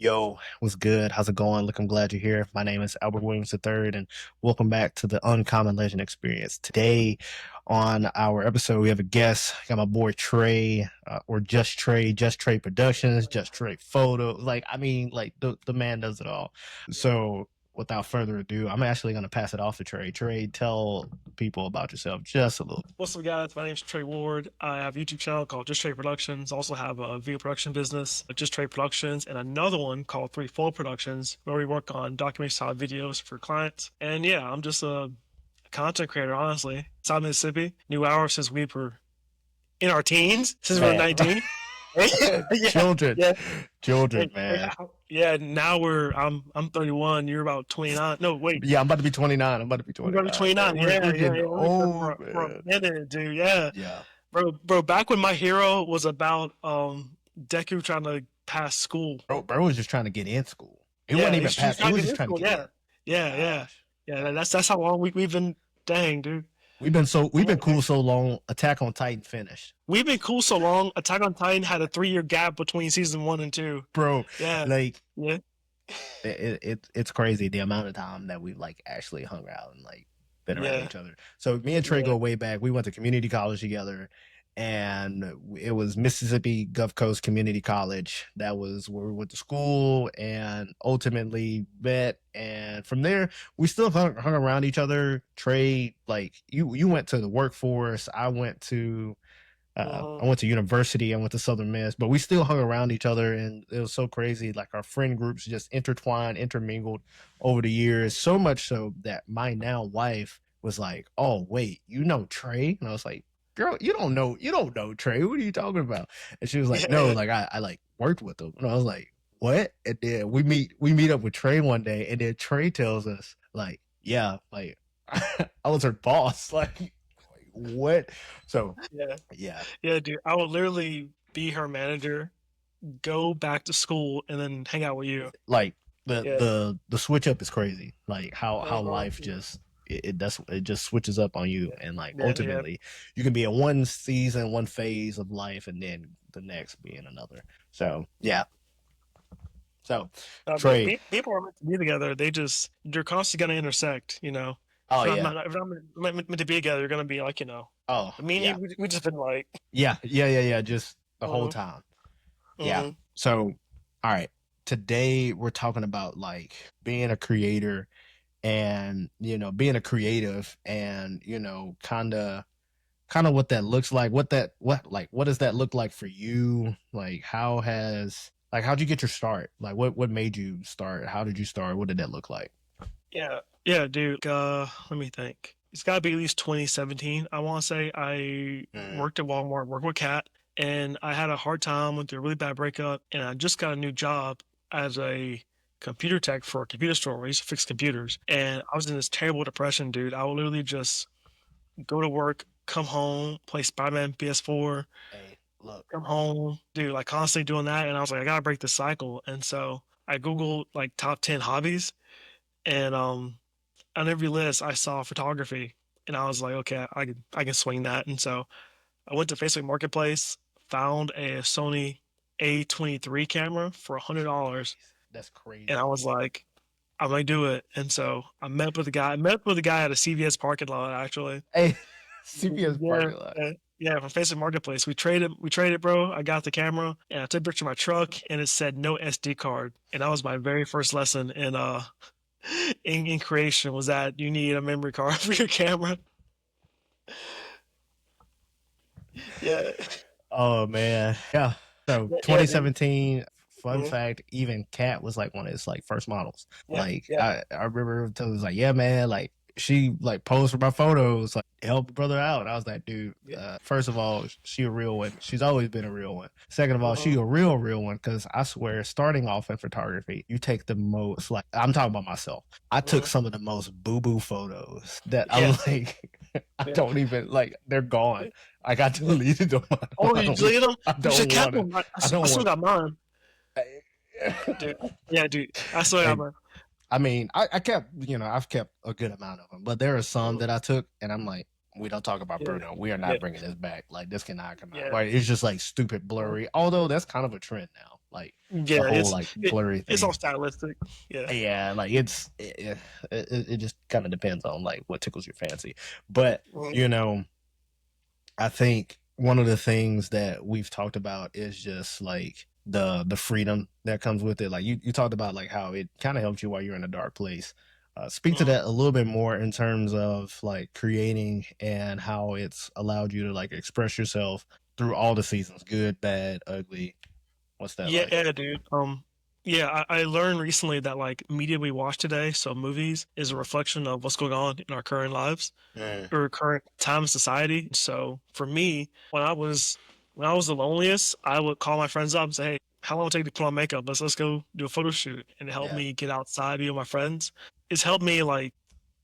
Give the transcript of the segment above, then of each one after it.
Yo, what's good? How's it going? Look, I'm glad you're here. My name is Albert Williams III, and welcome back to the Uncommon Legend Experience. Today, on our episode, we have a guest. Got my boy Trey, or Just Trey Productions, Just Trey Photo. Like the man does it all. So, without further ado, I'm actually gonna pass it off to Trey. Trey, tell people about yourself just a little. What's up, guys? My name is Trey Ward. I have a YouTube channel called Just Trey Productions. Also have a video production business, Just Trey Productions, and another one called Threefold Productions, where we work on documentary style videos for clients. And yeah, I'm just a content creator, honestly. South Mississippi, new hour since we were in our teens, since we were Man, 19. Yeah, children, yeah, children, yeah. man. Yeah, now I'm 31. You're about 29. No, wait. Yeah, I'm about to be 29. I'm about to be We're gonna be 29, man. 29. We're Yeah, yeah, getting yeah. We've been old, for a man. minute, dude. Yeah. Yeah. Bro, back when my hero was about Deku trying to pass school. Bro was just trying to get in school. It Yeah, wasn't even he's past. It trying to was get just in trying to school. get in. Yeah, yeah, yeah, Gosh, yeah. gosh. That's how long we've been. Dang, dude. We've been cool so long. Attack on Titan finished, We've been cool so long. Attack on Titan had a 3 year gap between season 1 and 2. bro. Yeah, Like yeah, it's crazy the amount of time that we like actually hung out and like been around yeah, each other. So me and Trey yeah. go way back. We went to community college together, and it was Mississippi Gulf Coast Community College. That was where we went to school and ultimately met. And from there, we still hung around each other. Trey, like you went to the workforce. Uh-huh. I went to university. I went to Southern Miss, but we still hung around each other, and it was so crazy. Like our friend groups just intertwined, intermingled over the years, so much so that my now wife was like, "Oh, wait, you know Trey?" And I was like, "Girl, you don't know Trey. What are you talking about?" And she was like, "No, Yeah, like I like worked with him." And I was like, "What?" And then we meet up with Trey one day, and then Trey tells us, like, "Yeah, like I was her boss." Like what? So yeah, yeah, yeah, dude. I would literally be her manager, go back to school, and then hang out with you. like Yeah. the switch up is crazy. Like how Uh-huh. life just it just switches up on you, Yeah, and like yeah, yeah. ultimately you can be in one season, one phase of life, and then the next be in another. So yeah. So Trey, People are meant to be together. They're constantly gonna intersect. You know, oh yeah, if I'm meant to be together, you're gonna be like, oh me and you, yeah, we just been like, yeah, just the whole uh, time. Yeah. uh, So all right, today we're talking about like being a creator and being a creative and kind of what that looks like, what does that look like for you, like how'd you get your start, like what made you start, how did you start, what did that look like? yeah, yeah, dude. Let me think. It's got to be at least 2017. I want to say I Mm, worked at Walmart, worked with Cat, and I had a hard time, went through a really bad breakup, and I just got a new job as a computer tech for a computer store where I used to fix computers. And I was in this terrible depression, dude. I would literally just go to work, come home, play Spider-Man PS4, hey, look. come home, dude, like constantly doing that. And I was like, I gotta break this cycle. And so I Googled like top 10 hobbies, and on every list I saw photography, and I was like, okay, I can swing that. And so I went to Facebook Marketplace, found a Sony A23 camera for $100, That's and I crazy. was like, I'm gonna do it. And so I met up with a guy. I met up with a guy at a CVS parking lot, actually. Hey, CPS Yeah, parking lot. yeah, from Facebook Marketplace. We traded, bro. I got the camera and I took a picture of my truck, and it said no SD card. And that was my very first lesson in in creation, was that you need a memory card for your camera. Yeah. Oh man, yeah. So Yeah, dude. 2017. Fun Yeah, fact: even Cat was like one of his like first models. yeah, Like yeah, I remember it was like, yeah, man. Like she like posed for my photos, like help a brother out. I was like, dude. yeah. First of all, she a real one. She's always been a real one. Second of all, she Uh-huh. a real one. Because I swear, starting off in photography, you take the most. Like I'm talking about myself. I took Uh-huh. some of the most boo boo photos that I'm Yeah, like. I yeah. don't even like. They're gone. I got deleted them. Oh, I you don't. deleted them? I You should don't kept want it. them. I I don't still want. got mine, dude. Yeah, dude. I still got Hey, mine. I mean, I kept. I've kept a good amount of them, but there are some Uh-huh. that I took, and I'm like, we don't talk about Yeah, Bruno. We are yeah, not bringing this back. Like this cannot come out. yeah. Like it's just like stupid Uh-huh. blurry. Although that's kind of a trend now. like the Yeah, whole like blurry it's all thing. stylistic. Yeah. Yeah, like it just kind of depends on like what tickles your fancy. But Mhm. you know, I think one of the things that we've talked about is just like the freedom that comes with it. Like you talked about like how it kind of helps you while you're in a dark place. Speak to Mhm. that a little bit more in terms of like creating and how it's allowed you to like express yourself through all the seasons, good, bad, ugly. What's that Yeah, like? yeah, dude. Yeah, I learned recently that like media we watch today, so movies, is a reflection of what's going on in our current lives Mm, or current time in society. So for me, when I was the loneliest, I would call my friends up and say, "Hey, how long will it take to put on makeup? Let's go do a photo shoot," and it helped yeah, me get outside, be with my friends. It's helped me like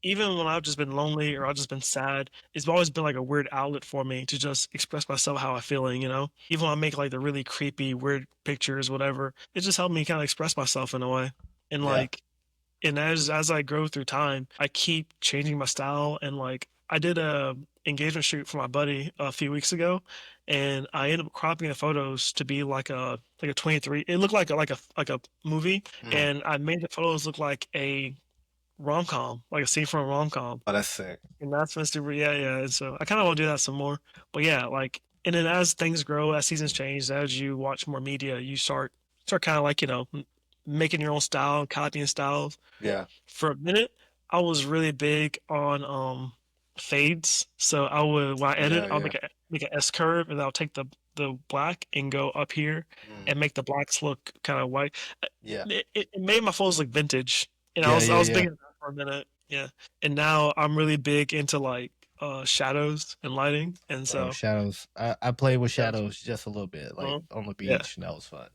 even when I've just been lonely or I've just been sad, it's always been like a weird outlet for me to just express myself how I'm feeling, you know? Even when I make like the really creepy, weird pictures, whatever, it just helped me kind of express myself in a way. And yeah. like, and as I grow through time, I keep changing my style. And like, I did a engagement shoot for my buddy a few weeks ago, and I ended up cropping the photos to be like a 23. It looked like a movie, Mm. and I made the photos look like a rom-com, like a scene from a rom-com. Oh, that's sick. And that's been super, yeah, yeah. And so I kind of want to do that some more. But yeah, like, and then as things grow, as seasons change, as you watch more media, you start kind of like, making your own style, copying styles. Yeah, For a minute, I was really big on fades. So I would when I edit, yeah, I'll yeah. make an S curve, and I'll take the black and go up here Mm, and make the blacks look kind of white. yeah, It made my photos look vintage, and yeah, I yeah, was big yeah. into that for a minute, yeah. And now I'm really big into like shadows and lighting, and Bro, so shadows. I played with yeah, shadows just a little bit, like uh on the yeah. beach. That was fun.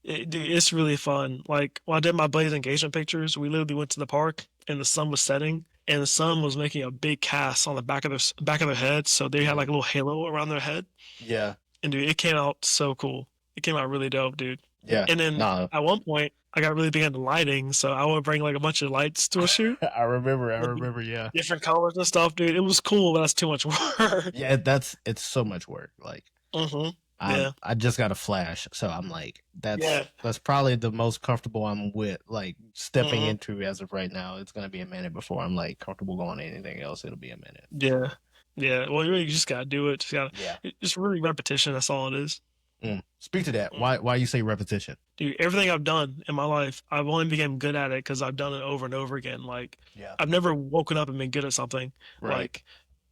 Dude, it's really fun. Like when I did my buddy's engagement pictures, we literally went to the park and the sun was setting, and the sun was making a big cast on the back of their head, so they had Mm, like a little halo around their head. yeah, And dude, it came out so cool. It came out really dope, dude. yeah. And then Nah, at one point, I got really big into lighting, so I would bring like a bunch of lights to a shoot, I remember. I with remember. Yeah, different colors and stuff, dude. It was cool, but that's too much work. yeah. It's so much work. Like hmm I Yeah, I just got a flash, so I'm like, yeah. that's probably the most comfortable I'm with. Like stepping hmm into as of right now. It's gonna be a minute before I'm like comfortable going to anything else. It'll be a minute. Yeah, yeah. Well, you really just gotta do it. Just gotta. Yeah. It's really repetition. That's all it is. Mm. Speak to that. Mm. Why you say repetition? Dude, everything I've done in my life, I've only become good at it because I've done it over and over again. Like, Yeah. I've never woken up and been good at something. Right. Like,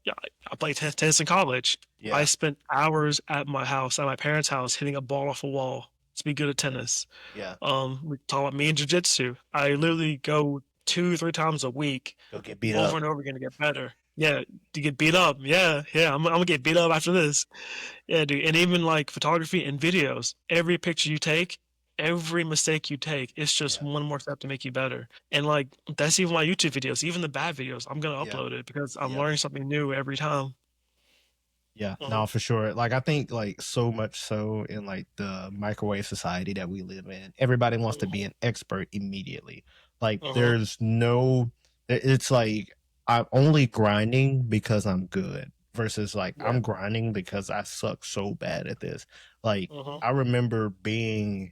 yeah, I played tennis in college. I Yeah. spent hours at my house, at my parents' house, hitting a ball off a wall to be good at tennis. Yeah. We talk about me and jujitsu. I literally go 2, 3 times a week, Go get beat over up. and over again to get better. Yeah, to get beat up. Yeah, yeah. I'm gonna get beat up after this. Yeah, dude. And even like photography and videos, every picture you take, every mistake you take, it's just Yeah. one more step to make you better. And like that's even my YouTube videos, even the bad videos. I'm gonna Yeah. upload it because I'm Yeah. learning something new every time. Yeah, hmm no, for sure. Like I think like so much so in like the microwave society that we live in, everybody wants to be hmm an expert immediately. Like hmm there's no it's like I'm only grinding because I'm good versus like Yeah. I'm grinding because I suck so bad at this. Like hmm I remember being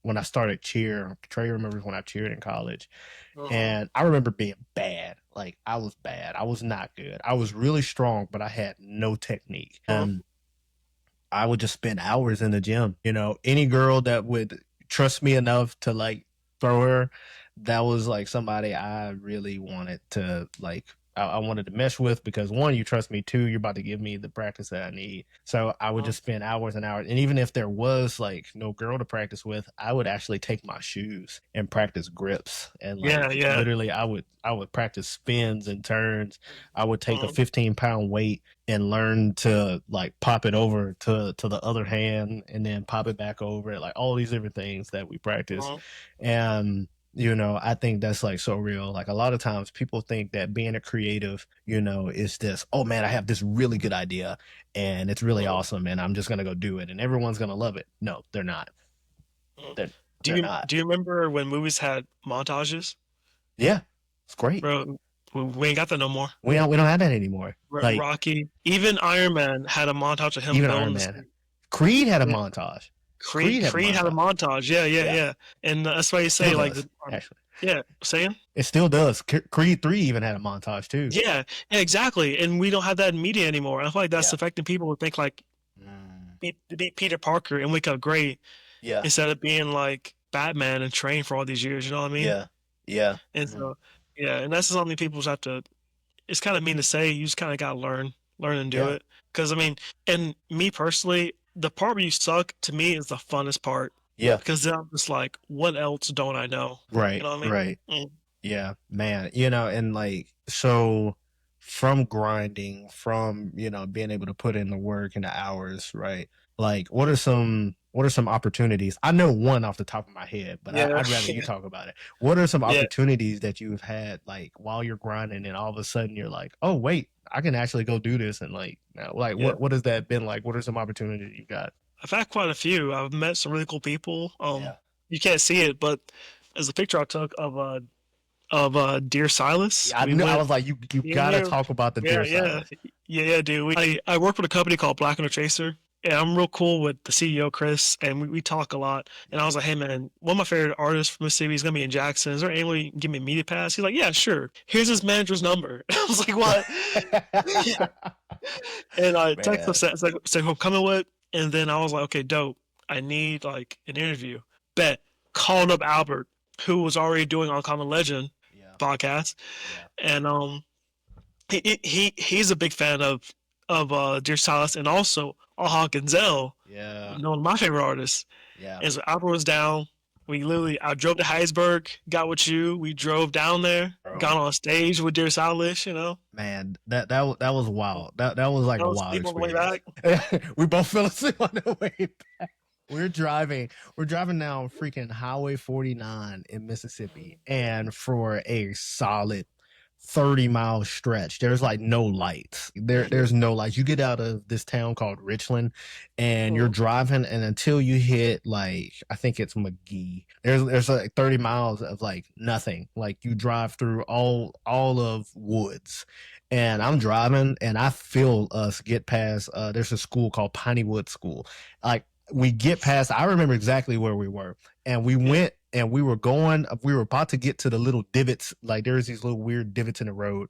when I started cheer, Trey remembers when I cheered in college. hmm And I remember being bad. Like I was bad. I was not good. I was really strong, but I had no technique. hmm And I would just spend hours in the gym. You know, any girl that would trust me enough to like throw her, that was like somebody I really wanted to like. I wanted to mesh with because one, you trust me. Two, you're about to give me the practice that I need. So I would just spend hours and hours. And even if there was like no girl to practice with, I would actually take my shoes and practice grips. And Yeah, like yeah. literally, I would practice spins and turns. I would take a hmm 15-pound weight and learn to like pop it over to the other hand and then pop it back over, like all these different things that we practice. hmm And you know, I think that's like so real. Like a lot of times people think that being a creative, you know, is this, oh man, I have this really good idea and it's really hmm awesome and I'm just gonna go do it and everyone's gonna love it. No, they're not. hmm They're Do they're you not. do you remember when movies had montages, Yeah, it's great. bro? We ain't got that no more. We don't have that anymore. Like Rocky, even Iron Man had a montage of him even Iron building the Man. suit. Creed had a Yeah. montage. Creed had a Creed had a montage. montage. Yeah, yeah, Yeah, yeah. And that's why you still say like does actually. yeah, saying It still does. Creed 3 even had a montage too. yeah, yeah, exactly. And we don't have that in media anymore. I feel like that's Yeah. affecting people who think like Mm. be Peter Parker and wake up great Yeah. instead of being like Batman and train for all these years. You know what I mean? Yeah. Yeah. And Mhm. so yeah, and that's something people just have to. It's kind of mean to say. You just kind of gotta learn and do Yeah. it. Because I mean, and me personally, the part where you suck to me is the funnest part. Yeah. Because then I'm just like, what else don't I know? You Right. know what I mean? Right. Mm. Yeah, man. And like, so from grinding, from, being able to put in the work and the hours, right? Like, what are some opportunities? I know one off the top of my head, but Yeah, I'd rather you talk about it. What are some yeah, opportunities that you've had, like, while you're grinding, and all of a sudden you're like, oh wait, I can actually go do this, and like, like, yeah. what has that been like? What are some opportunities you got? I've had quite a few. I've met some really cool people. Yeah. You can't see it, but there's a picture I took of Dear Silas. Yeah, I We knew. I went was like, you me and gotta you. talk about the Yeah, deer yeah, silence. yeah, dude. I work with a company called Black and Tracer. And I'm real cool with the CEO, Chris, and we talk a lot. And I Yeah. was like, hey, man, one of my favorite artists from Mississippi is going to be in Jackson. Is there any way you can give me a media pass? He's like, yeah, sure. Here's his manager's number. I was like, what? And I texted him, Man. said who I'm coming with. And then I was like, okay, dope. I need like an interview. Bet. Called up Albert, who was already doing Uncommon Legend Yeah. podcast. Yeah. And he's a big fan of Dear Silas and also Aha Gonzell, Yeah. one of my favorite artists. Yeah. And so Albert was down. I drove to Heidelberg, got with you. We drove down there, Bro. got on stage with Dear Silas, Man, that was wild. That was like a fell wild asleep on the way experience. back. We both fell asleep on the way back. We're driving down freaking Highway 49 in Mississippi, and for a solid 30-mile stretch, there's like no lights. There's no lights. You get out of this town called Richland, and you're driving, and until you hit, like, I think it's McGee, there's like 30 miles of like nothing. Like, you drive through all of woods, and I'm driving, and I feel us get past, there's a school called Pineywood School. Like, we get past, I remember exactly where we were, and we went, and we were about to get to the little divots. Like, there's these little weird divots in the road,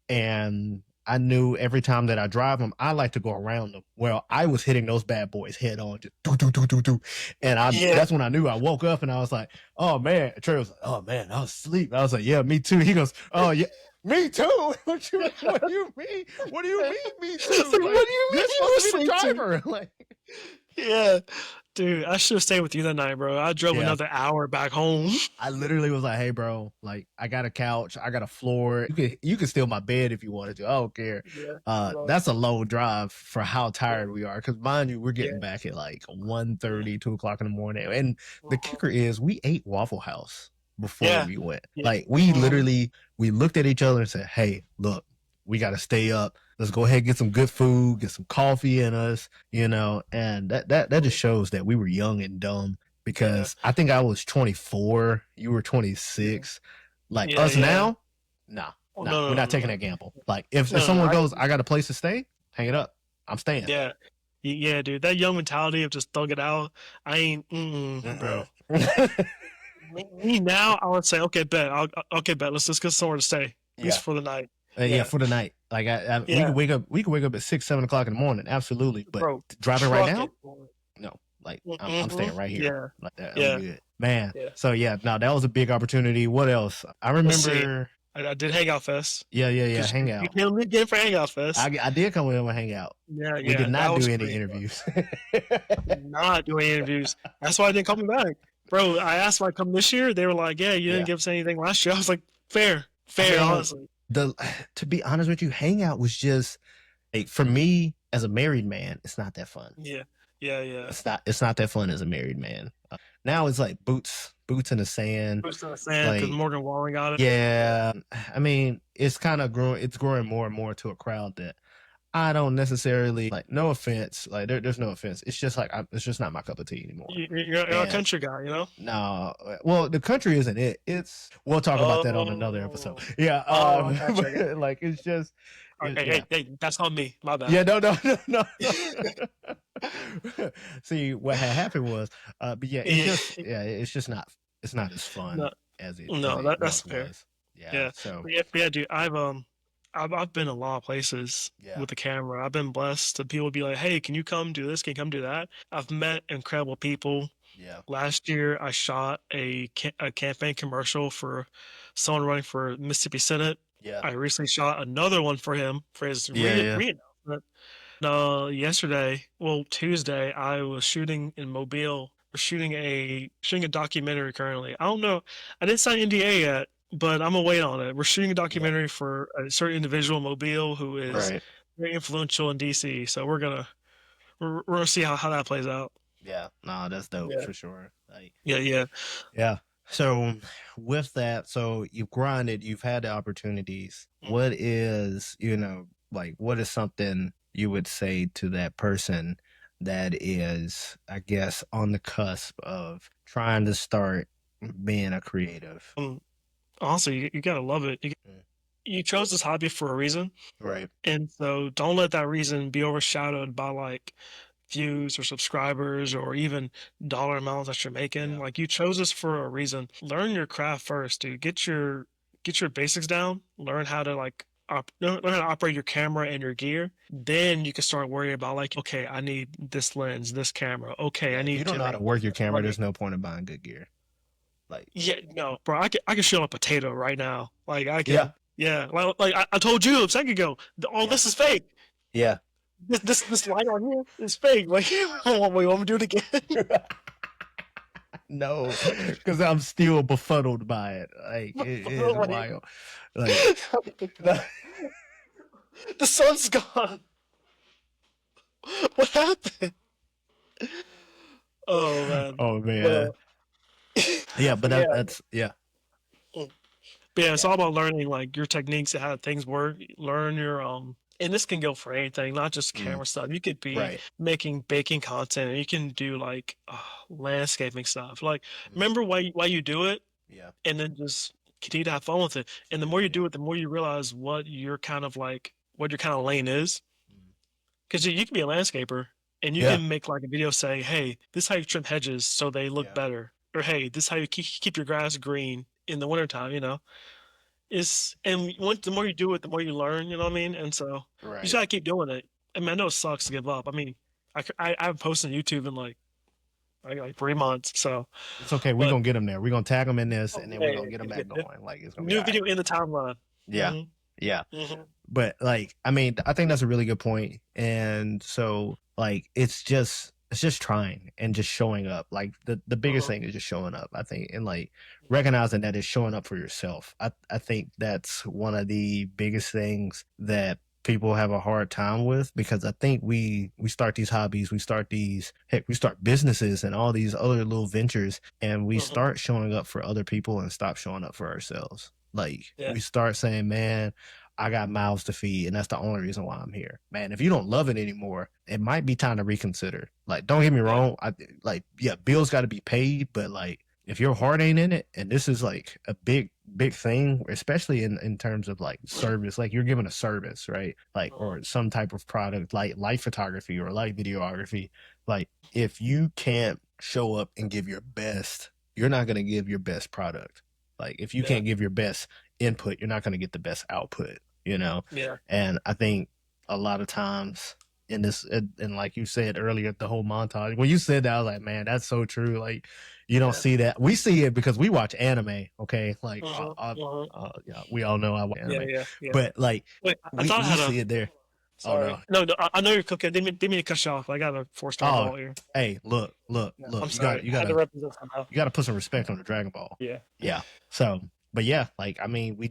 and I knew every time that I drive them, I like to go around them. Well, I was hitting those bad boys head on, just do do do do do, and Yeah. that's when I knew. I woke up and I was like, oh man. Trey was like, oh man, I was asleep. I was like, yeah, me too. He goes, oh yeah, me too. What do you mean? What do you mean, me too? Like, what do you mean You're you supposed to be the asleep too? driver. Like, Yeah. Dude, I should have stayed with you that night, bro. I drove yeah. another hour back home. I literally was like, hey bro, like, I got a couch, I got a floor. You can steal my bed if you wanted to. I don't care. Yeah. That's a low drive for how tired we are. Because mind you, we're getting Yeah. back at like 1:30, 2 o'clock in the morning. And the kicker is, we ate Waffle House before Yeah. we went. Yeah. Like, we looked at each other and said, hey, look, we got to stay up. Let's go ahead and get some good food, get some coffee in us, and that just shows that we were young and dumb, because I think I was 24, you were 26. Like, us now, nah, Oh, we're not taking that gamble. Like, if No, someone goes, I got a place to stay, hang it up. I'm staying. Yeah. Yeah, dude. That young mentality of just thug it out. I ain't, bro. Me now, I would say, okay, bet. Okay, bet. Let's just get somewhere to stay. At least for the night. Yeah, for the night. Like, we could wake up. We could wake up at 6, 7 o'clock in the morning. Absolutely, but Bro, driving right now, truck it. no. Like, I'm staying right here. Yeah. Like that. Yeah. I'm good, man. Yeah. So yeah, no, that was a big opportunity. What else? I Let's see. remember. I did Hangout Fest. Yeah. You Hangout. killed me again for Hangout Fest. I did come with him and hang out. Yeah, We did not that was do any great. interviews. Not doing interviews. That's why I didn't come back. Bro, I asked if I come this year. They were like, yeah, you didn't give us anything last year. I was like, fair, honestly. To be honest with you, Hangout was just, like, for me as a married man, it's not that fun. Yeah. It's not that fun as a married man. Now it's like boots in the sand. Boots in the sand, because Morgan Wallen got it. Yeah, I mean, it's kind of growing. It's growing more and more to a crowd that I don't necessarily like. No offense, like, there's no offense. It's just like, it's just not my cup of tea anymore. You're a country guy, No, well, the country isn't it. We'll talk about that on another episode. Yeah, gotcha. like, it's just, Hey, yeah. hey, hey, that's on me. My bad. Yeah, no, no, no, no, no. See, what had happened was, but yeah, it's Yeah, just, yeah, it's not as fun no, as no, it that's once fair. was. Yeah, Yeah, so but yeah, dude, I've been a lot of places yeah, with the camera. I've been blessed to people be like, "Hey, can you come do this? Can you come do that?" I've met incredible people. yeah, Last year, I shot a campaign commercial for someone running for Mississippi Senate. yeah, I recently shot another one for him for his yeah, yeah, re-announcement. Yesterday, well, Tuesday, I was shooting in Mobile. We're shooting a documentary currently. I don't know. I didn't sign NDA yet, but I'm gonna wait on it. We're shooting a yeah. documentary for a certain individual in Mobile who is Right. very influential in DC. So we're gonna see how that plays out. Yeah. No, that's dope Yeah, for sure. Like, yeah, yeah. yeah. So with that, so you've grinded, you've had the opportunities. Mhm. What is, like what is something you would say to that person that is, I guess, on the cusp of trying to start being a creative? Um, Honestly, you gotta love it. Mm. You chose this hobby for a reason, Right. and so don't let that reason be overshadowed by like views or subscribers or even dollar amounts that you're making. Yeah. Like you chose this for a reason. Learn your craft first, dude. Get your basics down. Learn how to learn how to operate your camera and your gear. Then you can start worrying about like, okay, I need this lens, this camera. Okay, Yeah. I If you need don't to know how to make work your this camera, lighting. there's no point in buying good gear. Like, Yeah, no, bro, I can show a potato right now. Like I yeah. can, yeah. Like I told you a second ago, all Yeah. this is fake. Yeah. This light on here is fake. Like, we want me to do it again? No, because I'm still befuddled by it. Like it is Like, wild. Like the sun's gone. What happened? Oh man. oh But man, yeah, but but yeah, that's yeah, but yeah, it's yeah, all about learning like your techniques and how things work. Learn your and this can go for anything, not just mm, camera stuff. You could be right, making baking content, and you can do like landscaping stuff. Like, mm, remember why you do it, yeah, and then just continue to have fun with it. And the more you yeah, do it, the more you realize what your kind of lane is. mm, Because you can be a landscaper and you yeah, can make like a video saying, "Hey, this is how you trim hedges so they look yeah, better," or "Hey, this is how you keep your grass green in the wintertime." The more you do it, the more you learn. You know what I mean? And so you just right. gotta keep doing it. I mean, I know it sucks to give up. I mean, I haven't posted on YouTube in like 3 months. So, It's okay. We're but gonna get them there. We're gonna tag them in this, oh, and then yeah, we're yeah, gonna get them yeah, back yeah. going. Like it's gonna be New all right. video in the timeline. Yeah, Hmm. yeah. Hmm. But like, I mean, I think that's a really good point. And so like it's just trying and just showing up. Like the biggest Hmm. thing is just showing up, I think, and like recognizing that it's showing up for yourself. I think that's one of the biggest things that people have a hard time with, because I think we start these hobbies, we start these heck, we start businesses and all these other little ventures, and we Hmm. start showing up for other people and stop showing up for ourselves. Like Yeah. we start saying, man, I got mouths to feed, and that's the only reason why I'm here. Man, if you don't love it anymore, it might be time to reconsider. Like, don't get me Yeah. wrong. Yeah, bills got to be paid, but like, if your heart ain't in it, and this is like a big thing, especially in terms of like service, like you're giving a service, right? Like, Hmm. or some type of product, like light photography or light videography. Like, if you can't show up and give your best, you're not gonna give your best product. Like, if you Yeah. can't give your best input, you're not going to get the best output, you know? Yeah. And I think a lot of times in this, and like you said earlier, the whole montage, when you said that, I was like, man, that's so true. Like, you don't Yeah. see that. We see it because we watch anime, okay? Like, Hmm. Hmm. yeah, we all know I watch Yeah. anime, Yeah. Yeah. but like, Wait, I thought I we had a. see it there. Oh, Sorry. no. No, no, I know you're cooking. Didn't mean to cut you off. I got a 4-star Oh, ball here. hey, No, I'm look, sorry. I had to represent somehow. you got to put some respect on the Dragon Ball. Yeah. Yeah. So, but yeah, like I mean, we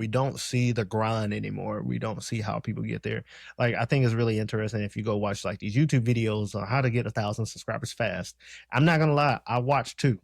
don't see the grind anymore. We don't see how people get there. Like I think it's really interesting if you go watch like these YouTube videos on how to get 1,000 subscribers fast. I'm not gonna lie, I watched two.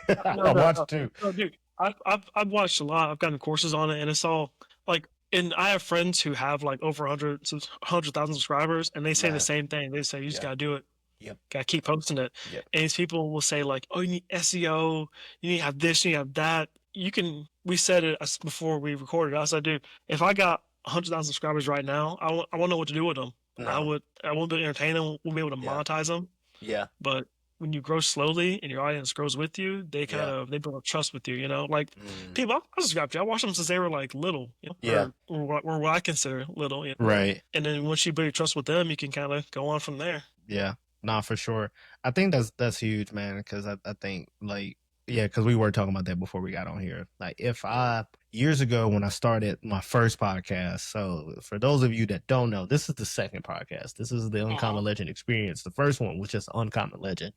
No, I no, watched no, two. no, dude. I've watched a lot. I've gotten courses on it, and it's all like. And I have friends who have like over 100,000 subscribers, and they say the Right. same thing. They say you just Yeah. gotta do it. Yep. Gotta keep posting it. Yep. And these people will say like, "Oh, you need SEO. You need to have this. You need to have that." You can. We said it before we recorded. I said, "Dude, if I got 100,000 subscribers right now, I won't know what to do with them. No. I won't be able to entertain them, won't be able to Yeah. monetize them. Yeah. But when you grow slowly and your audience grows with you, Yeah. they build a trust with you. You know, like Mm. people, I subscribe to. I watched them since they were like little, you know, Yeah. or what I consider little. You know? Right. And then once you build your trust with them, you can kind of go on from there. Yeah, nah, for sure. I think that's huge, man. Because I think like yeah, because we were talking about that before we got on here. Like if Mhm. I years ago when I started my first podcast. So for those of you that don't know, this is the second podcast. This is the Uh-huh. Uncommon Legend Experience. The first one was just Uncommon Legend,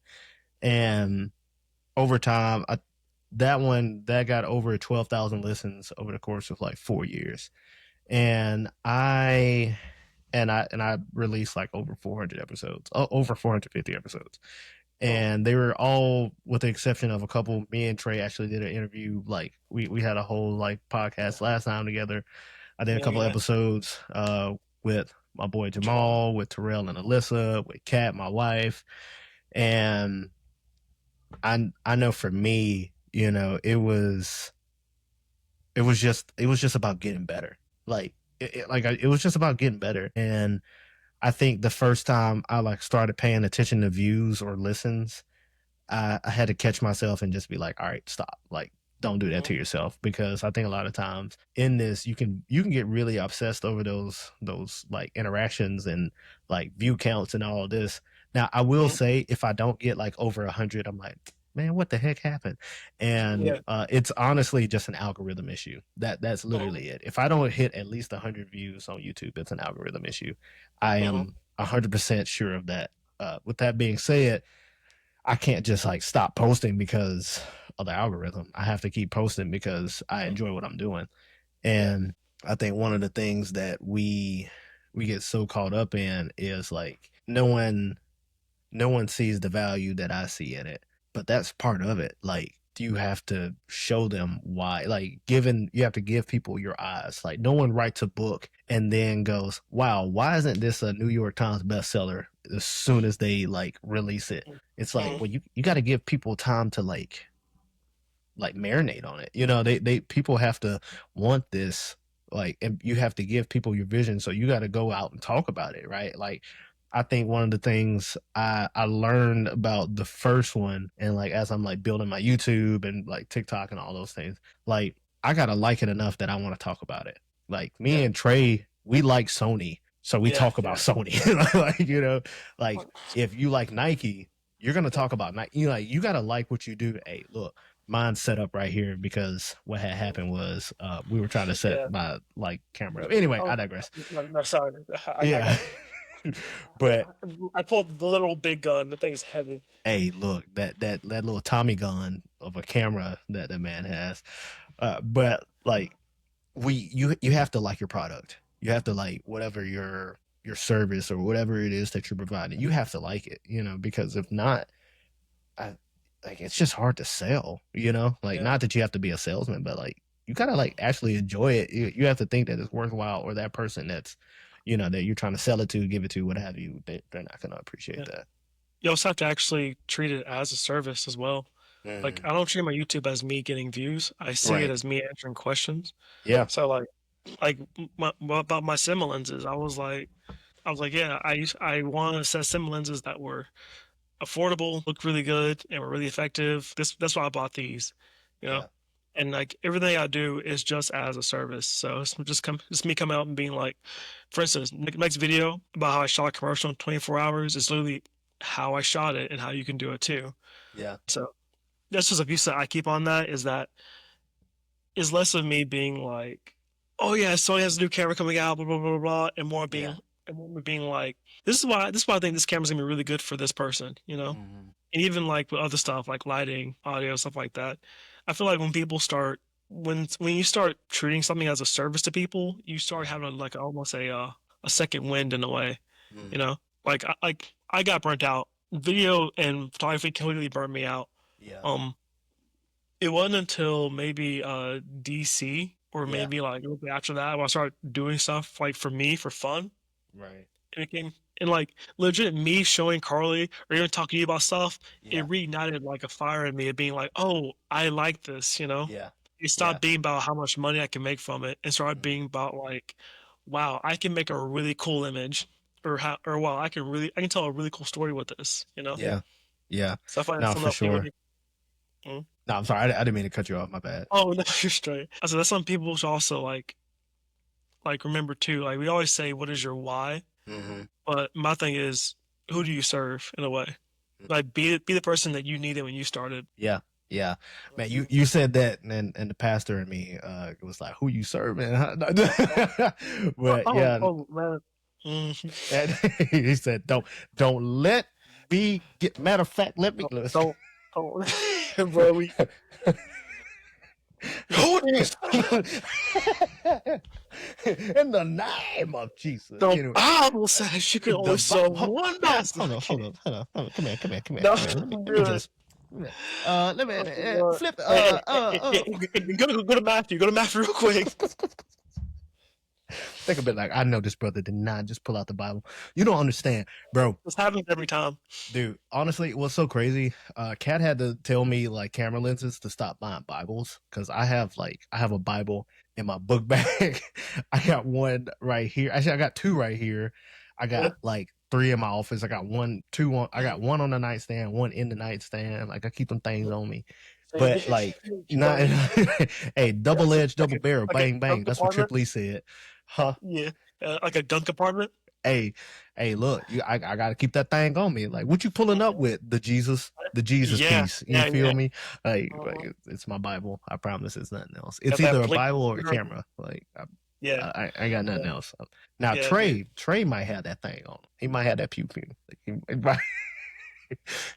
and over time, that got over 12,000 listens over the course of like 4 years, and I released like over 400 episodes, over 450 episodes, Oh, and they were all, with the exception of a couple. Me and Trey actually did an interview. Like we had a whole like podcast last time together. I did a yeah, couple yeah. episodes with my boy Jamal. Jamal, with Terrell and Alyssa, with Kat, my wife, and I know for me, it was just about getting better. Like it was just about getting better, and I think the first time I like started paying attention to views or listens, I had to catch myself and just be like, all right, stop. Like, don't do that to Mhm. yourself, because I think a lot of times in this you can get really obsessed over those like interactions and like view counts and all of this. Now, I will Mhm. say if I don't get like over 100, I'm like, man, what the heck happened? And Yeah. it's honestly just an algorithm issue. That's Mhm. literally it. If I don't hit at least 100 views on YouTube, it's an algorithm issue. I Mhm. am 100% sure of that. With that being said, I can't just like stop posting because of the algorithm. I have to keep posting because I Mhm. enjoy what I'm doing. Yeah. And I think one of the things that we get so caught up in is like no one sees the value that I see in it. But that's part of it. Like you have to show them why. Like given you have to give people your eyes. Like no one writes a book and then goes, "Wow, why isn't this a New York Times bestseller?" as soon as they like release it. It's like, Mhm. well, you got to give people time to like marinate on it. They people have to want this, like, and you have to give people your vision. So you got to go out and talk about it, right? Like, I think one of the things I learned about the first one, and like as I'm like building my YouTube and like TikTok and all those things, like I gotta like it enough that I want to talk about it. Like me Yeah. and Trey, we like Sony, so we Yeah. talk about Yeah. Sony. Like like if you like Nike, you're gonna Yeah. talk about Nike. You gotta like what you do. Hey, look, mine's set up right here because what had happened was we were trying to set Yeah. my like camera up. Anyway, I Oh, digress. no, no, sorry. I Yeah. got it. But I pulled the little big gun. The thing's heavy. hey, look, that little Tommy gun of a camera that the man has. But like you have to like your product. You have to like whatever your service or whatever it is that you're providing. You have to like it, because if not, I like it's just hard to sell. Like Yeah. not that you have to be a salesman, but like you gotta like actually enjoy it. You have to think that it's worthwhile, or that person that's that you're trying to sell it to, give it to, what have you, they're not gonna appreciate Yeah. that. You also have to actually treat it as a service as well. Like Mm, I don't treat my YouTube as me getting views. I see it right. as me answering questions. Yeah. So like about my sim lenses, I was like, yeah, I want to set sim lenses that were affordable, looked really good, and were really effective. That's why I bought these, you know. Yeah. And like everything I do is just as a service. So it's me coming out and being like, for instance, next video about how I shot a commercial in 24 hours is literally how I shot it and how you can do it too. Yeah. So that's just a piece that I keep on that is less of me being like, oh yeah, Sony has a new camera coming out, blah blah blah blah, blah, Yeah. and more being like, this is why I think this camera's gonna be really good for this person, you know? Hmm. And even like with other stuff like lighting, audio, stuff like that. I feel like when people start when you start treating something as a service to people, you start Yeah. having like almost a second wind in a way, you Hmm. know? Like I got burnt out. Video and photography completely burned me out. Yeah. Um, it wasn't until maybe DC or Yeah. maybe like a little bit after that when I started doing stuff like for me for fun. Right. And it came and like legit me showing Carly or even talking to you about stuff, it Yeah. reignited like a fire in me of being like, oh, I like this, you know? Yeah. It Yeah. stopped being about how much money I can make from it and started Hmm. being about like wow, I can make a really cool image, or wow, I can tell a really cool story with this, you know? Yeah. Yeah. So I find that's No, something for that people sure. need. Mm. No, I'm sorry. I didn't mean to cut you off. My bad. Oh no, you're straight. I said that's something people should also remember too. Like we always say, what is your why? Hmm. But my thing is, who do you serve in a way? Like be the person that you needed when you started. Yeah. Yeah. Man, you said that and the pastor and me was like, who you serving? Huh? But yeah, Oh man. Mhm. and he said, don't let me get matter of fact, let me Don't, don't, bro. Who do you in the name of Jesus. The Anyway, Bible says you can the only serve hold, one master. hold on, hold on, hold on, hold on. Come here, come here, come here, No, come here. I'm Let me good. just let me Oh, Lord. flip Go to Matthew real quick. think a bit like I know this brother did not just pull out the Bible. You don't understand, bro. This happens every time. Dude, honestly, it was so crazy. Kat had to tell me like camera lenses to stop buying Bibles because I have a Bible in my book bag. I got one right here. Actually, I got two right here. I Yeah. got like three in my office. I got one, two on. I got one on the nightstand, one in the nightstand. Like I keep them things on me. So you But get like, you not don't hey, double yes, edged, double barrel, like a bang gun bang. That's what compartment. Triple E said. Huh? Yeah, like a gun compartment. Hey, hey, look, I gotta keep that thing on me. Like, what you pulling up with? The Jesus Yeah, piece. You yeah, feel yeah. me? Like Uh-huh. it's my Bible. I promise it's nothing else. It's Got that either a blink. Bible or a camera. Like, Yeah, I got nothing yeah, else. Now yeah, dude. Trey might have that thing on. He might have that pew pew. Like,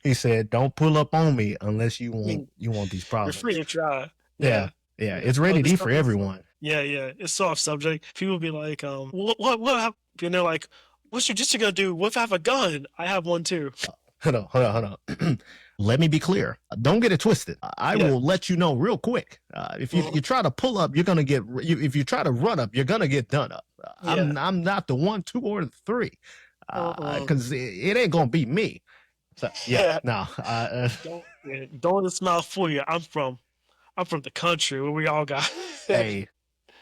he said, "Don't pull up on me unless I mean, you want these you're free problems." to try. Yeah, Yeah, yeah. yeah. It's Oh, rated this E stuff for is. everyone. Yeah, yeah. It's so off subject. People be like, what happened? And they're like, what's your sister gonna do? What if I have a gun? I have one too. Hold on. Let me be clear. Don't get it twisted. I Yeah. will let you know real quick. If Mhm. you try to pull up, you're gonna get. If you try to run up, you're gonna get done up. Yeah. I'm not the one, two, or the three, Uh-uh. because it ain't gonna be me. So yeah, Yeah. no. Don't let the smile fool you. I'm from the country where we all got. Hey,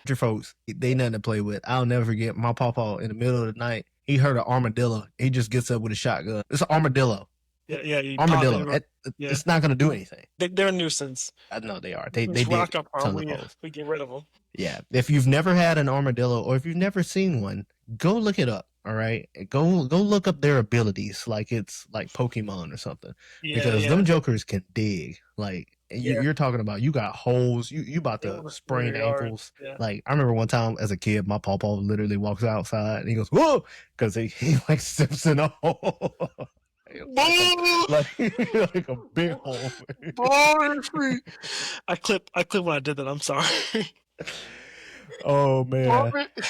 your folks, they nothing to play with. I'll never forget my papa in the middle of the night. He heard an armadillo. He just gets up with a shotgun. It's an armadillo. Yeah, yeah. You pop Armadillo. it. Yeah. It's not gonna do anything. They're a nuisance. I know they are. They Just dig rock up on tons them. of holes. We get rid of them. Yeah. If you've never had an armadillo or if you've never seen one, go look it up. All right. Go look up their abilities like it's like Pokemon or something. Yeah, Because yeah, them jokers can dig. Like yeah. you're talking about you got holes, you about They to want to steal sprain your yard. ankles. Yeah. Like I remember one time as a kid, my pawpaw literally walks outside and he goes, whoa, because he like steps in a hole. Ball, like like a big hole. ball free. I clip when I did that. I'm sorry. Oh Ball man. it.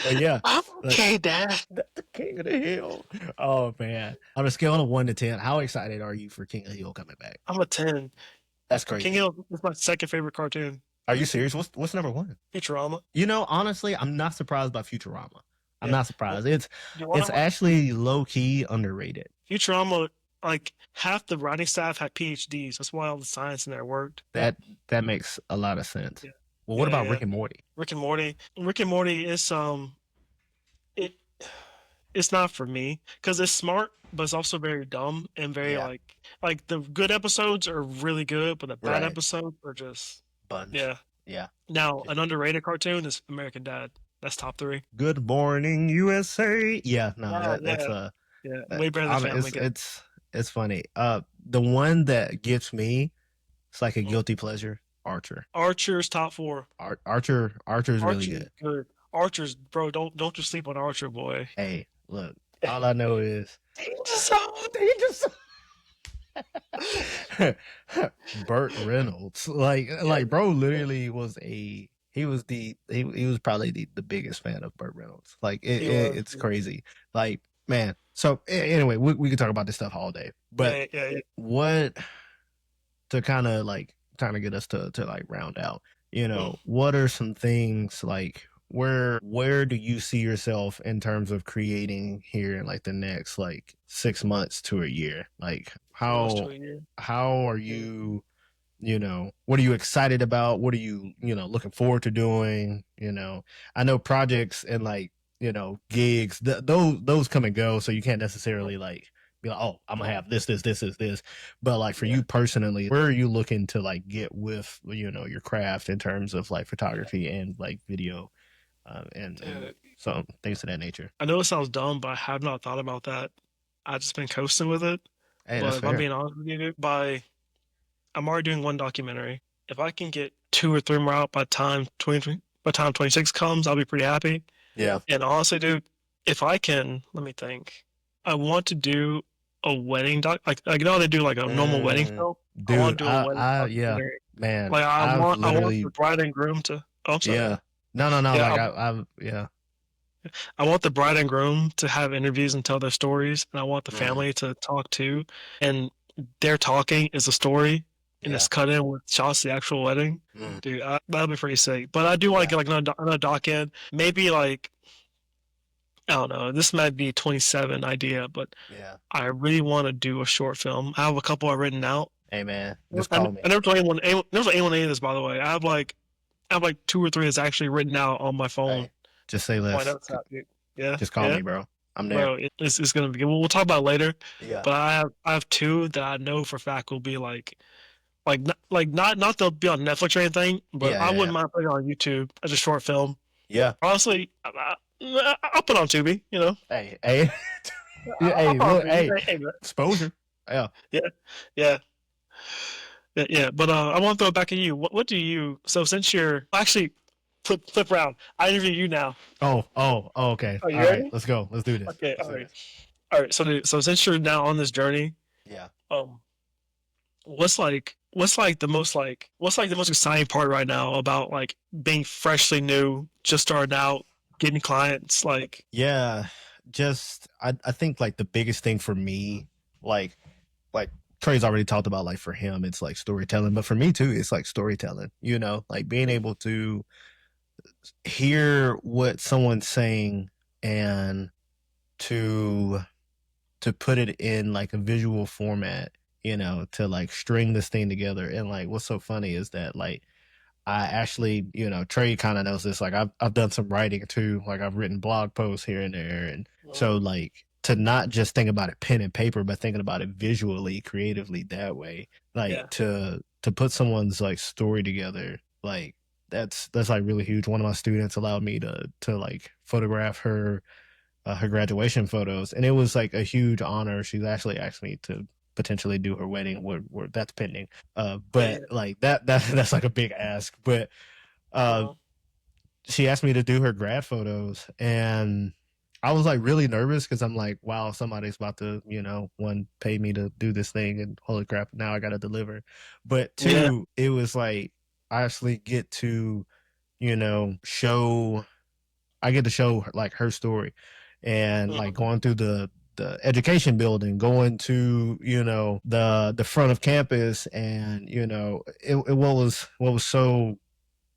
But yeah, I'm like, okay, Dad. the King of the Hill. Oh man. On a scale of 1 to 10, how excited are you for King of the Hill coming back? I'm a 10. That's King crazy. Hill is my second favorite cartoon. Are you serious? What's number one? Futurama. You know, honestly, I'm not surprised by Futurama. I'm Yeah. not Well, surprised. you want It's to actually low key underrated. Futurama, like half the writing staff had PhDs. That's why all the science in there worked. That makes a lot of sense. Yeah. Well, what Yeah, about yeah. Rick and Morty? Rick and Morty. Rick and Morty is it it's not for me because it's smart, but it's also very dumb and very Yeah, like the good episodes are really good, but the bad right. episodes are just Bunch. yeah. Yeah. Now an underrated cartoon is American Dad. That's top three. Good morning, USA. Yeah, no, Yeah, that's yeah, yeah. Way better than on Family Guy. it's funny. The one that gets me, it's like a Mm. guilty pleasure. Archer. Archer's top four. Archer's really Archer's good. good. Archer's bro. Don't just sleep on Archer, boy. Hey, look, all I know is Danger Zone. danger zone. Burt Reynolds, Yeah, bro, literally was he was probably the biggest fan of Burt Reynolds. Like he was. it's crazy. Like man. So anyway, we can talk about this stuff all day. But Yeah, yeah, yeah. what to kind of get us to like round out, Mm. what are some things like where do you see yourself in terms of creating here in like the next like 6 months to a year? Like So much to a year. how are Yeah. you, what are you excited about? What are you looking forward to doing? I know projects and like gigs. Those come and go, so you can't necessarily like be like, oh, I'm gonna have this. But like for Yeah. you personally, where are you looking to like get with your craft in terms of like photography and like video, and Dude, some things of that nature? I know it sounds dumb, but I have not thought about that. I've just been coasting with it. Hey, that's But if I'm fair. being honest with you, dude, I'm already doing one documentary. If I can get two or three more out by time 26 comes, I'll be pretty happy. Yeah. And honestly, dude, if I can, let me think. I want to do a wedding like you know how they do like a normal wedding Mm, film. I want dude, to do a wedding yeah, documentary. man, Like I've I want the literally, bride and groom to. Oh, I'm sorry. yeah, no, Yeah, like I've, yeah, I want the bride and groom to have interviews and tell their stories, and I want the mm, family to talk too. And their talking is a story, and yeah, it's cut in with shots of the actual wedding. mm, Dude, that'd be pretty sick. But I do want to yeah, get like another doc in. Maybe like I don't know. This might be a 27 idea, but yeah. I really want to do a short film. I have a couple I've written out. Hey, man, just call me. I never told never told anyone any of this, by the way. I have like two or three that's actually written out on my phone. Hey, just say Oh, I less. know it's not, dude. Yeah, Just call yeah. me, bro. I'm there. Bro, it's gonna be. We'll talk about it later. Yeah. But I have two that I know for a fact will be not they'll be on Netflix or anything. But Yeah, I yeah, yeah. wouldn't mind putting it on YouTube as a short film. Yeah. Honestly, I'll put it on Tubi. You know, Hey, hey, I'll hey, put it on look, Tubi. hey, Hey, man. exposure. Yeah. Yeah, yeah, yeah. But I want to throw it back at you. What do you? So since you're actually flip around, I interview you now. Oh, okay. Are All you right, ready? let's go. Let's do this. Okay, Let's do this. all right. So since you're now on this journey, Yeah. um, what's like the most exciting part right now about like being freshly new, just starting out, getting clients? Like, Yeah. Just I think like the biggest thing for me, like like Trey's already talked about, like for him it's like storytelling, but for me too it's like storytelling, like being able to hear what someone's saying and to put it in like a visual format, to like string this thing together. And like what's so funny is that like I actually, Trey kind of knows this. Like I've done some writing too. Like I've written blog posts here and there, and so like to not just think about it pen and paper, but thinking about it visually, creatively that way, like yeah, to put someone's like story together, like that's like really huge. One of my students allowed me to like photograph her graduation photos, and it was like a huge honor. She's actually asked me to potentially do her wedding, where that's pending. yeah, But like that's like a big ask. But uh, uh, she asked me to do her grad photos, and I was like really nervous because I'm like, wow, somebody's about to, one, pay me to do this thing, and holy crap, now I got to deliver. But yeah, two, it was like I actually get to, show I get to show like her story, and like mhm, going through the education building, going to the front of campus, and what was so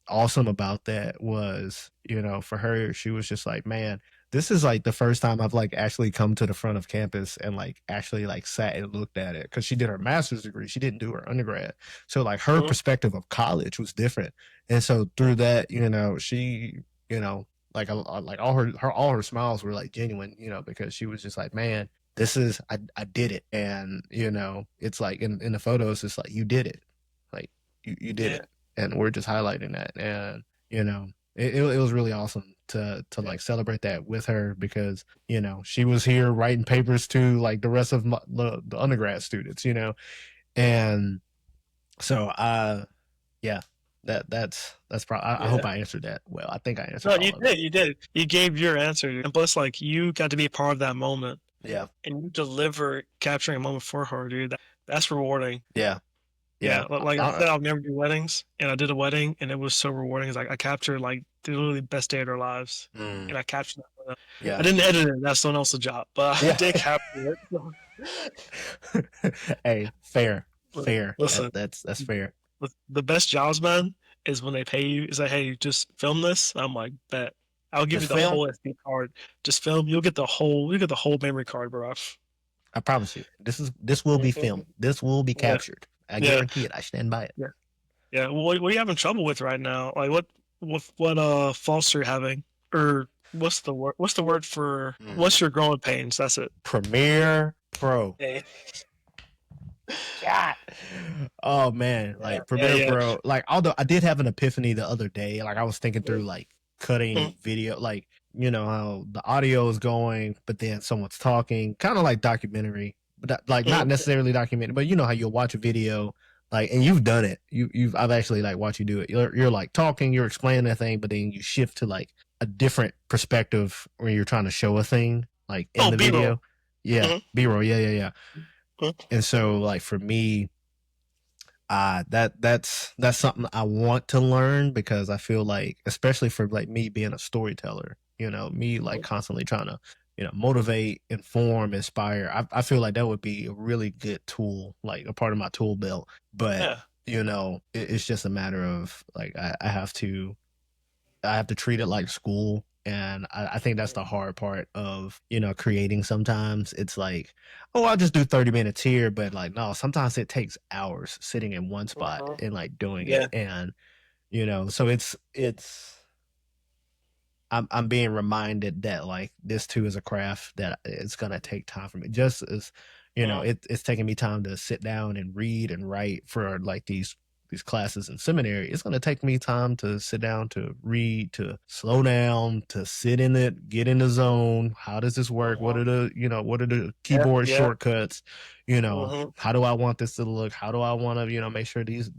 awesome about that was, for her, she was just like, man, this is like the first time I've like actually come to the front of campus and like actually like sat and looked at it, because she did her master's degree, she didn't do her undergrad, so like her mhm, perspective of college was different. And so through that, she, you know like like all her smiles were like genuine, because she was just like, man, this is, I did it. And it's like in the photos, it's like, you did it, like you did yeah, it, and we're just highlighting that. And it was really awesome to yeah, like celebrate that with her, because she was here writing papers to like the rest of the undergrad students, and so yeah, that's probably, I hope yeah. I answered that well. I think I answered No, all of it. you did. You gave your answer, and plus, like, you got to be a part of that moment, Yeah. and you deliver capturing a moment for her, dude. That's rewarding. Yeah. Yeah, Yeah. like I said, I'll never do weddings, and I did a wedding, and it was so rewarding. It's like I captured like the literally best day of their lives, mm, and I captured that for them. I yeah. didn't edit it; that's someone else's job, but I Yeah. did capture it. Hey, fair. Fair. Listen, That's fair. the best jobs, man, is when they pay you. Is like, hey, just film this. I'm like, bet. I'll give you Just the film. whole SD card. Just film. You get the whole memory card, bro. I promise you. This will be filmed. This will be Yeah, captured. I yeah, guarantee it. I stand by it. yeah, yeah. What are you having trouble with right now? Like what faults are you having? Or what's the word? What's the word for Mm. what's your growing pains? That's it. Premiere Pro. Yeah, God. Oh man, yeah, like yeah, Premiere yeah. Pro. Like although I did have an epiphany the other day. Like I was thinking through like Mhm, cutting video, like you know how the audio is going, but then someone's talking, kind of like documentary, but like not mhm. necessarily documentary. But you know how you'll watch a video, like, and you've done it. You've I've actually like watched you do it. You're like talking, you're explaining a thing, but then you shift to like a different perspective when you're trying to show a thing, like in Oh, the B-roll. video. Yeah, Mhm, B-roll. Yeah, yeah, yeah. mhm, And so like for me, that's something I want to learn because I feel like, especially for like me being a storyteller, you know, me like mhm. constantly trying to, you know, motivate, inform, inspire. I feel like that would be a really good tool, like a part of my tool belt. But Yeah. you know, it's just a matter of like I have to treat it like school. And I think that's the hard part of, you know, creating sometimes. It's like, oh, I'll just do 30 minutes here. But like, no, sometimes it takes hours sitting in one spot Mhm. and like doing it. Yeah. And, you know, so I'm being reminded that like this too is a craft that it's gonna take time for me. Just as you know, Mhm. it's taking me time to sit down and read and write for like these classes in seminary. It's gonna take me time to sit down, to read, to slow down, to sit in it, get in the zone. How does this work? What Mhm. are the, you know, what are the Yep, keyboard yep. shortcuts? You know, Mhm. how do I want this to look? How do I want to, you know, make sure these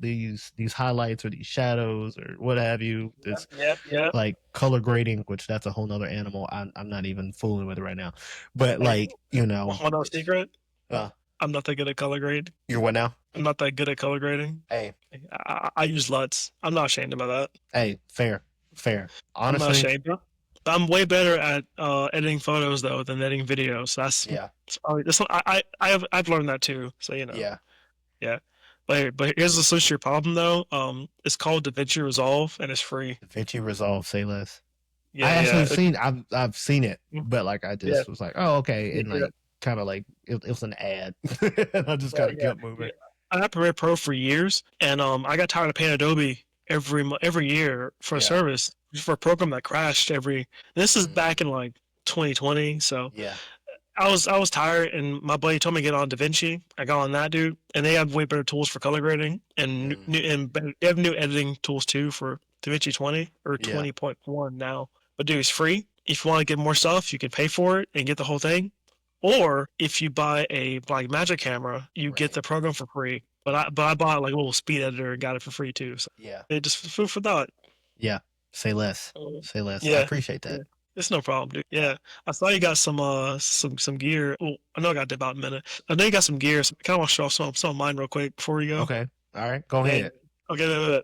highlights or these shadows or what have you, Yep, this yep, yep. like color grading, which that's a whole nother animal. I'm not even fooling with it right now. But Hey, like, you know, one other secret. uh, I'm not that good at color grade. you're what now? I'm not that good at color grading. Hey, I use LUTs. I'm not ashamed about that. hey, fair, fair. I'm not Honestly, ashamed. But I'm way better at editing photos though than editing videos. So yeah, that's probably this one. I've learned that too. So you know, yeah. yeah. But here's the solution to your problem though. It's called DaVinci Resolve and it's free. DaVinci Resolve, say less. I Yeah, actually yeah, seen I've seen it, mm, but like I yeah, just was like, oh okay, yeah, and yeah, like kind of like it was an ad, and I just yeah, kind of yeah. kept moving. Yeah. I had Premiere Pro for years, and I got tired of paying Adobe every year for a Yeah, service for a program that crashed every. This is mm, back in like 2020, so yeah, I was tired, and my buddy told me to get on DaVinci. I got on that dude, and they have way better tools for color grading and mm, they have new editing tools too for DaVinci 20 or yeah, 20.1 now. But dude, it's free. If you want to get more stuff, you can pay for it and get the whole thing. Or if you buy a like Magic camera, you get right, the program for free. But I bought like a little speed editor and got it for free too. So yeah, it just food for thought. yeah. Say less, Uh, say less. I yeah, appreciate yeah. that. It's no problem, dude. Yeah. Yeah. I saw you got some gear. Well, I know I got about a minute. I know you got some gear. So I kinda want to show off some of mine real quick before we go. Okay. All right. Go Yeah. ahead. Okay,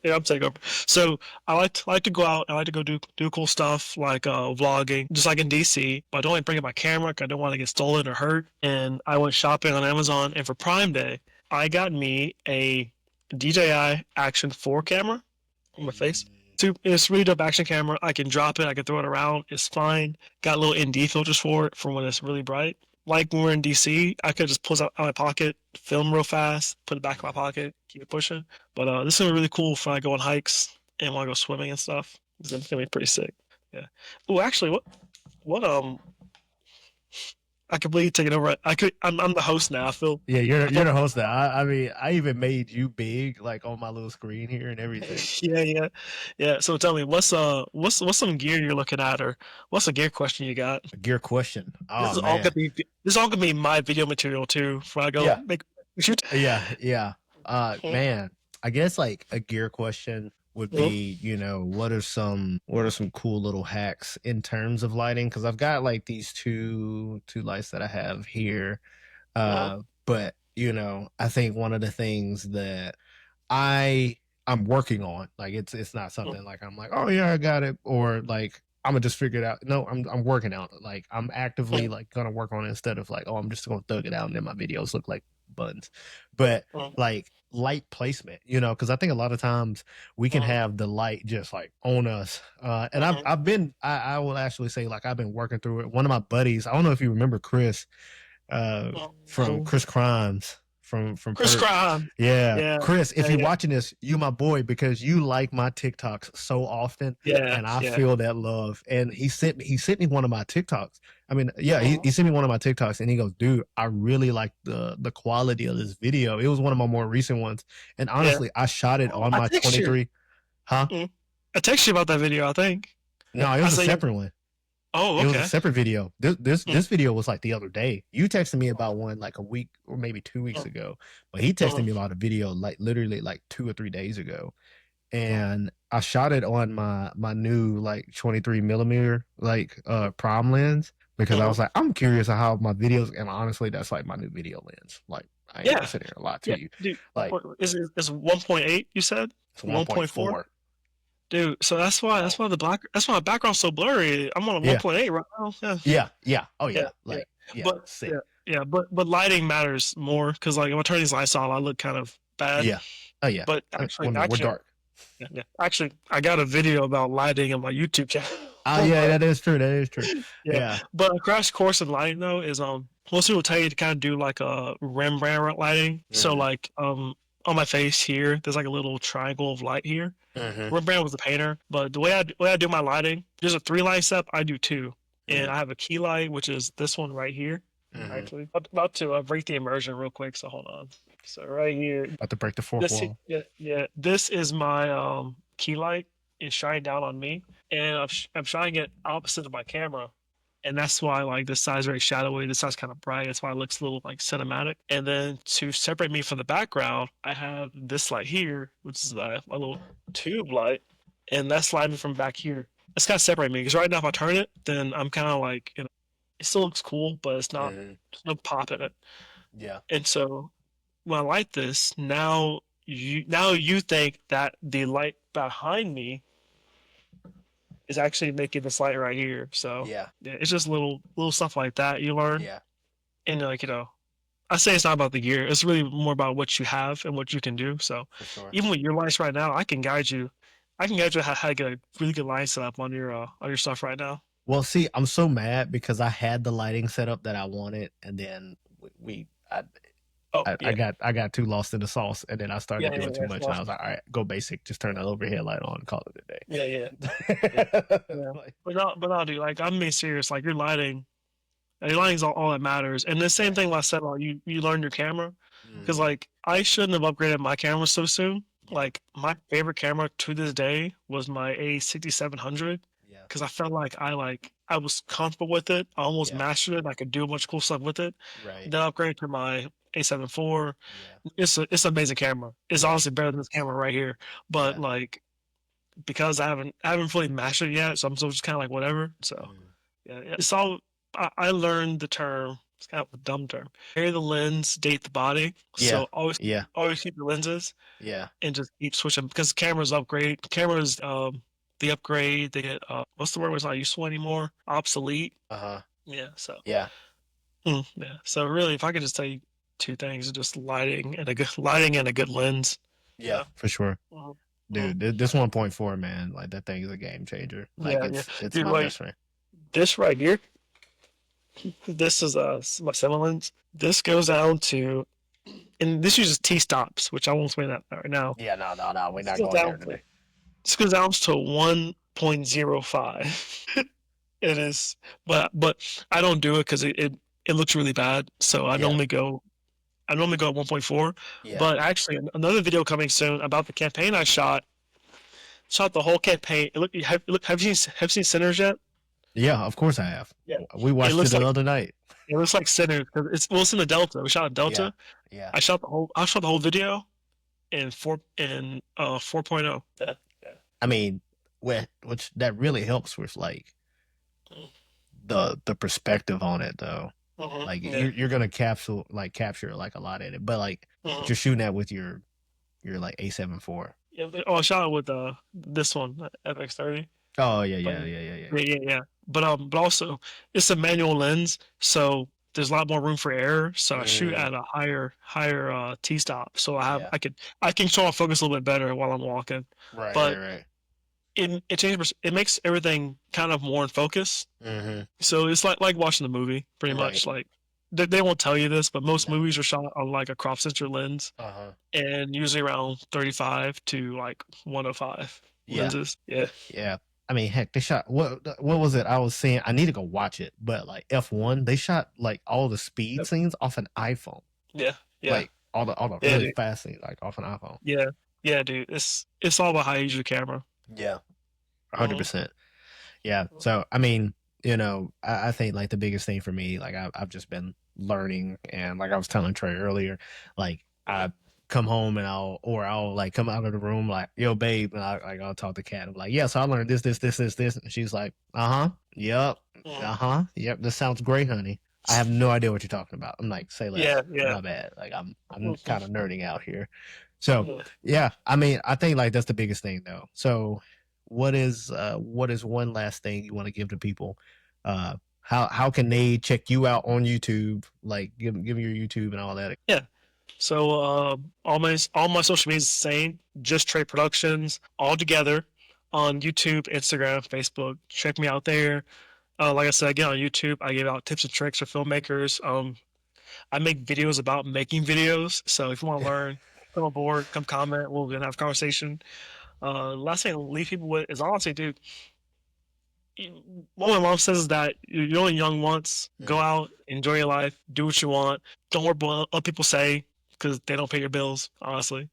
yeah, I'm taking over. So I like to go out. I like to go do cool stuff like vlogging, just like in DC. But I don't like bring up my camera 'cause I don't want to get stolen or hurt. And I went shopping on Amazon, and for Prime Day, I got me a DJI Action 4 camera on my face. It's really dope action camera. I can drop it. I can throw it around. It's fine. Got little ND filters for it for when it's really bright. Like when we're in DC, I could just pull it out of my pocket, film real fast, put it back in my pocket, keep it pushing. But this is gonna be really cool for when I go on hikes and when I go swimming and stuff. It's gonna be pretty sick. Yeah. Oh, actually, what I completely taken over. I'm the host now. Yeah, I you're feel the host now. I mean, I even made you big, like on my little screen here and everything. yeah, yeah, yeah. So tell me, what's some gear you're looking at, or what's a gear question you got? A gear question. This Oh is all gonna man. be this is all gonna be my video material too. Before I go Yeah. make shoot. Yeah. Yeah. Man, I guess like a gear question would be, you know, what are some cool little hacks in terms of lighting? Because I've got like these two lights that I have here. But you know, I think one of the things that I I'm working on. Like it's not something like I'm like, oh yeah, I got it, or like I'm gonna just figure it out. No, I'm working on it. Like I'm actively like gonna work on it instead of like, oh, I'm just gonna thug it out and then my videos look like buns. But like light placement, you know, because I think a lot of times we can have the light just like on us. And I will actually say like I've been working through it. One of my buddies, I don't know if you remember Chris, from Chris Crimes from Chris Perk. Crime. Yeah, Yeah, Chris, if yeah, you're yeah, watching this, you my boy because you like my TikToks so often, yeah, and I yeah. feel that love. And he sent me one of my TikToks. I mean, yeah, he Mhm. sent me one of my TikToks, and he goes, "Dude, I really like the quality of this video." It was one of my more recent ones, and Yeah. honestly, I shot it Oh, on I my text you. 23. Huh? Mhm. I text you about that video, I think. No, it I was a say, separate one. oh, It was a okay. separate video. This this Mm, this video was like the other day. You texted me about one like a week or maybe 2 weeks mm, ago, but he texted mm, me about a video like literally like 2 or 3 days ago, mm, and I shot it on my new like 23 millimeter like prime lens because I mhm. was like I'm curious of how my videos, and honestly that's like my new video lens. Like I ain't gonna Yeah, sit here and lie to yeah, you. dude. Like Is 1.8? You said it's 1.4, 1.4. dude. So Oh that's why the background's so blurry. I'm on a yeah, 1.8 right now. Yeah, yeah. Oh yeah, yeah, yeah. like yeah, But sick. yeah, yeah. But lighting matters more because like if I turn these lights on, I look kind of bad. Yeah. Oh yeah. But I mean we're dark. yeah, yeah. Actually, I got a video about lighting on my YouTube channel. Oh Oh yeah, my, that is true. That is true. yeah. Yeah. But a crash course in lighting though is most people tell you to kind of do like a Rembrandt lighting. So Hmm. like on my face here, there's like a little triangle of light here. Hmm. Rembrandt was the painter, but the way I do my lighting, there's a 3 light step. I do two, and Hmm. I have a key light, which is this one right here. Hmm. Actually, I'm about to break the immersion real quick. So hold on. So right here, About to break the fourth this wall. yeah, yeah, this is my key light. It's shining down on me, and I'm shining it opposite of my camera, and that's why like this side's very shadowy. This side's kind of bright. That's why it looks a little like cinematic. And then to separate me from the background, I have this light here, which is a little tube light, and that's lighting from back here. It's kind of separate me because right now if I turn it, then I'm kind of like it still looks cool, but it's not. Hmm. There's no pop in it. Yeah. And so when I light this, now you think that the light behind me is actually making this light right here. So Yeah. yeah, it's just little stuff like that you learn, Yeah. and like I say it's not about the gear. It's really more about what you have and what you can do. So For sure. even with your lights right now, I can guide you. I can guide you how to get a really good light setup on your stuff right now. Well, see, I'm so mad because I had the lighting setup that I wanted, and then we Oh yeah, I got too lost in the sauce, and then I yeah, started yeah, doing too yeah, much, and I well, was like, all right, go basic, just turn that overhead light on, and call it yeah, yeah, a yeah, day. yeah. Like, But no, dude. Like I'm being serious. Like your lighting's all that matters. And the same right. thing I said about you learn your camera, because Hmm. like I shouldn't have upgraded my camera so soon. Yeah. Like my favorite camera to this day was my A6700 Yeah. because I felt like I was comfortable with it. I almost Yeah. mastered it. I could do a bunch of cool stuff with it. Right. Then I upgraded to my A7 IV. Yeah. It's an amazing camera. It's Yeah. honestly better than this camera right here. But Yeah. like because I haven't fully mastered it yet, so I'm still just kind of like whatever. So Mm. yeah, yeah. It's all I learned the term. It's kind of a dumb term. Vary the lens, date the body. Yeah. So always Yeah. always keep your lenses Yeah. and just keep switching because cameras upgrade. Cameras they upgrade. They get what's the word was not useful anymore? Obsolete. Uh-huh. Yeah. So Yeah. yeah. So really, if I could just tell you two things, just lighting and a good lens. Yeah, Yeah. for sure. Mhm, mhm. Dude, this 1.4, man, like that thing is a game changer. Like Yeah. Yeah. it's Dude, my like best friend. this right here. This is my cinema lens. This goes down to, and this uses T stops, which I won't explain that right now. Yeah, no, no, no. We're This not goes going down there to today. this goes down to 1.05. It is, but I don't do it because it looks really bad. So Yeah. I normally go at 1.4. Yeah. But actually, another video coming soon about the campaign I shot the whole campaign. Have you seen Sinners yet? Yeah, of course I have. Yeah. We It watched it looks the like other night. it looks like Sinners because it's in the Delta. We shot in Yeah. Delta. Yeah. I shot the whole video in 4.0. Yeah. Yeah. I mean, which that really helps with like the perspective on it though. Like Yeah. you're gonna capture like a lot in it, but like Mhm. you're shooting that with your like A7 IV. Yeah. I shot it with this one FX30. Oh yeah, But yeah, yeah, yeah, yeah. yeah, yeah, yeah. But also it's a manual lens, so there's a lot more room for error. So I shoot Mm, at a higher T stop. So yeah. I can control my focus a little bit better while I'm walking. Right, right, But right. it makes everything kind of more in focus. Mm-hmm. So it's like watching the movie, pretty Right. much. Like they won't tell you this, but most No. movies are shot on like a crop sensor lens, Uh-huh. and usually around 35 to like 105 Yeah. lenses. Yeah. Yeah. I mean, heck, they shot what was it? I was saying I need to go watch it, but like F1, they shot like all the speed Yep. scenes off an iPhone. Yeah. Yeah. Like all the Yeah, really dude. fast scenes, like off an iPhone. Yeah. Yeah, dude. It's all about how you use your camera. Yeah. Mhm. 100%. Yeah. So I mean, I think like the biggest thing for me, like I've just been learning, and like I was telling Trey earlier, like Mhm. I come home and I'll like come out of the room like, yo, babe, and I'll talk to Kat. I'm like, yeah, so I learned this, and she's like, yep, Mhm. yep, this sounds great, honey. I have no idea what you're talking about. I'm like, say less, Yeah, yeah. my bad. Like I'm Mhm. kind of nerding out here. So Yeah. yeah, I mean, I think like that's the biggest thing though. So what is one last thing you want to give to people? How can they check you out on YouTube? Like give me your YouTube and all that. Yeah. So all my social media is the same. Just Trey Productions all together on YouTube, Instagram, Facebook. Check me out there. Like I said, again on YouTube, I give out tips and tricks for filmmakers. I make videos about making videos. So if you want to learn, come aboard, come comment. We'll gonna have a conversation. Last thing I'll leave people with is honestly, dude. What my mom says is that you're only young once. Go Mm. out, enjoy your life, do what you want. Don't worry about what people say because they don't pay your bills. Honestly,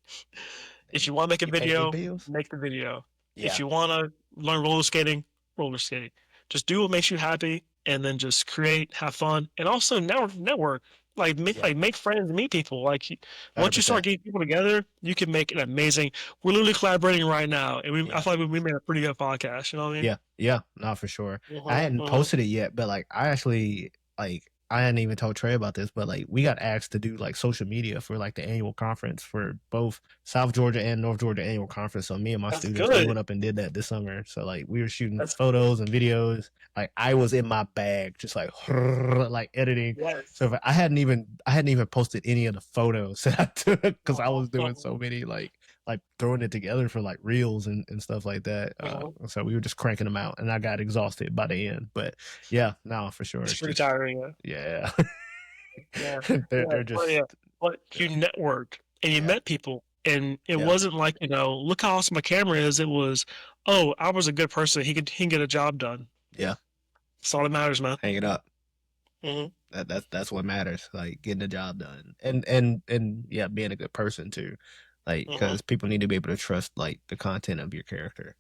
if you want to make a You pay their video, bills? make the video. If Yeah, you want to learn roller skating, roller skate. Just do what makes you happy, and then just create, have fun, and also network. yeah, Make friends, meet people. hundred Once you start percent. getting people together, you can make an amazing. We're literally collaborating right now, and I Yeah. feel like we made a pretty good podcast. You know what I mean? Yeah, yeah, no, for sure. I Mhm, hadn't mhm. posted it yet, but like I actually like I hadn't even told Trey about this, but like we got asked to do like social media for like the annual conference for both South Georgia and North Georgia annual conference. So me and my That's students, we good. went up and did that this summer. So like we were shooting That's photos and videos. Like I was in my bag, just like like editing. So yes. if I hadn't even posted any of the photos that I took because I was doing so many like throwing it together for like reels and stuff like that. Mhm. So we were just cranking them out, and I got exhausted by the end. But yeah, no, for sure, It's it's pretty just tiring, yeah. yeah, Yeah. Yeah, they're but yeah. just But yeah, you networked and you yeah, met people, and it yeah, wasn't like, "Look how awesome my camera is." It was, "Oh, I was a good person. He can get a job done." yeah. That's all that matters, man. Hang it up. Mhm. That's what matters. Like getting the job done, and yeah, being a good person too. Like Mhm. because people need to be able to trust like the content of your character.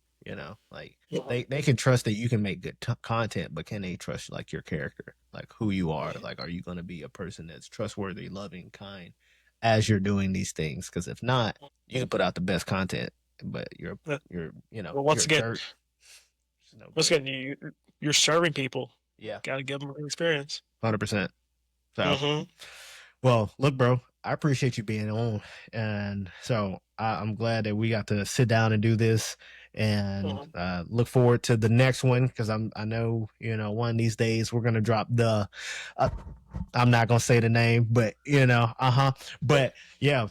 Like Mhm. they can trust that you can make good content, but can they trust like your character, like who you are? Mhm. Like, are you going to be a person that's trustworthy, loving, kind as you're doing these things? Because if not, you can put out the best content, but you're Yeah. you're Well, you're dirt. It's no once good. again, you're serving people. Yeah, Gotta give them an experience. 100%. So. Mhm. Well, look, bro, I appreciate you being on. And so I'm glad that we got to sit down and do this and Mhm. look forward to the next one because I know, one of these days we're going to drop uh, I'm not going to say the name, but, but yeah,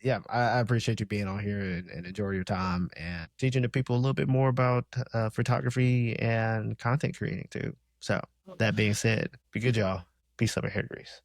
yeah, I appreciate you being on here and enjoy your time and teaching the people a little bit more about photography and content creating too. So that being said, be good, y'all. Peace, love, and hair grease.